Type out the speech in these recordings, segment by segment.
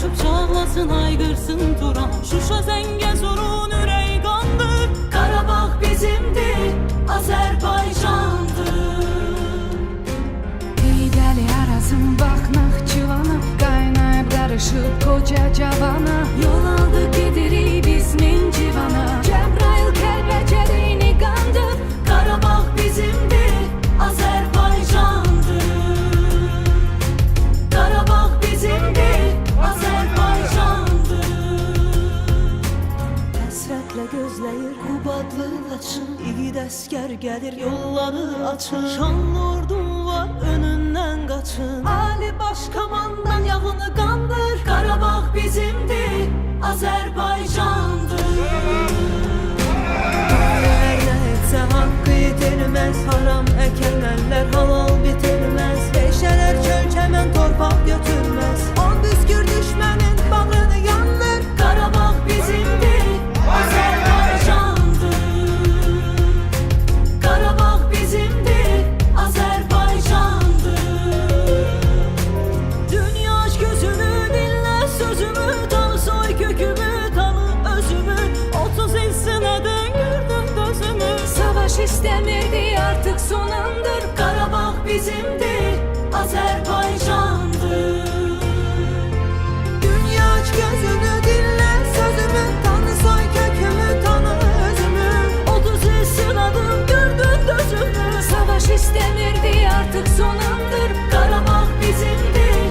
coşup çağlasın, aygırsın Turan. Şuşa Zengezur'un ürəyi qandır. Qarabağ bizimdir, Azərbaycandır. Ey dəli arasın bax Naxçıvana, qaynayıb qarışıb koca cavana. Yol aldı gedirik biz Mincivana. Cəbrayıl Kəlbəcərini qandır. Qarabağ bizimdir, Azərbaycandır. Qarabağ bizimdir, Azərbaycandır. Həsrətlə gözləyir Qubadlı Laçın. İgid əskər gəlir, yolları açın. Şanlı ordun var, önündən qaçın. Ali Baş Komandan yağını qandır. Qarabağ bizimdir, Azərbaycandır. Nə etsə haqqı itirməz, haram əkənlər halal bitirməz. Beşələr çölkəmən torpaq götürməz. On büskür düşmənin bağrını yandır. Qarabağ bizimdir, Azərbaycandır. Qarabağ bizimdir, Azərbaycandır. Dünya aç gözümü, dinlə sözümü, tanı soy kökümü, tanı özümü. 30 il sınadın, gördün gözümü. Savaş istəmirdi, artıq sonundur. Qarabağ bizimdir, Azərbaycandır. Dünya aç gözünü, dinlə sözümü, tanı soy kökümü, tanı özümü. 30 il sınadım, gördün gözümü. Savaş istəmirdi, artıq sonundur. Qarabağ bizimdir,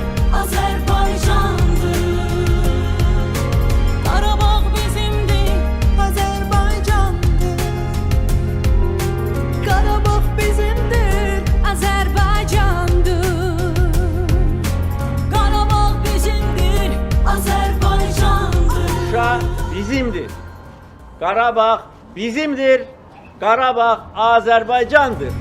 Azərbaycandır. Qarabağ bizimdir, Azərbaycandır. Qarabağ bizimdir, Azərbaycandır. Qarabağ bizimdir, Azərbaycandır. Şuşa bizimdir. Qarabağ bizimdir. Qarabağ Azərbaycandır.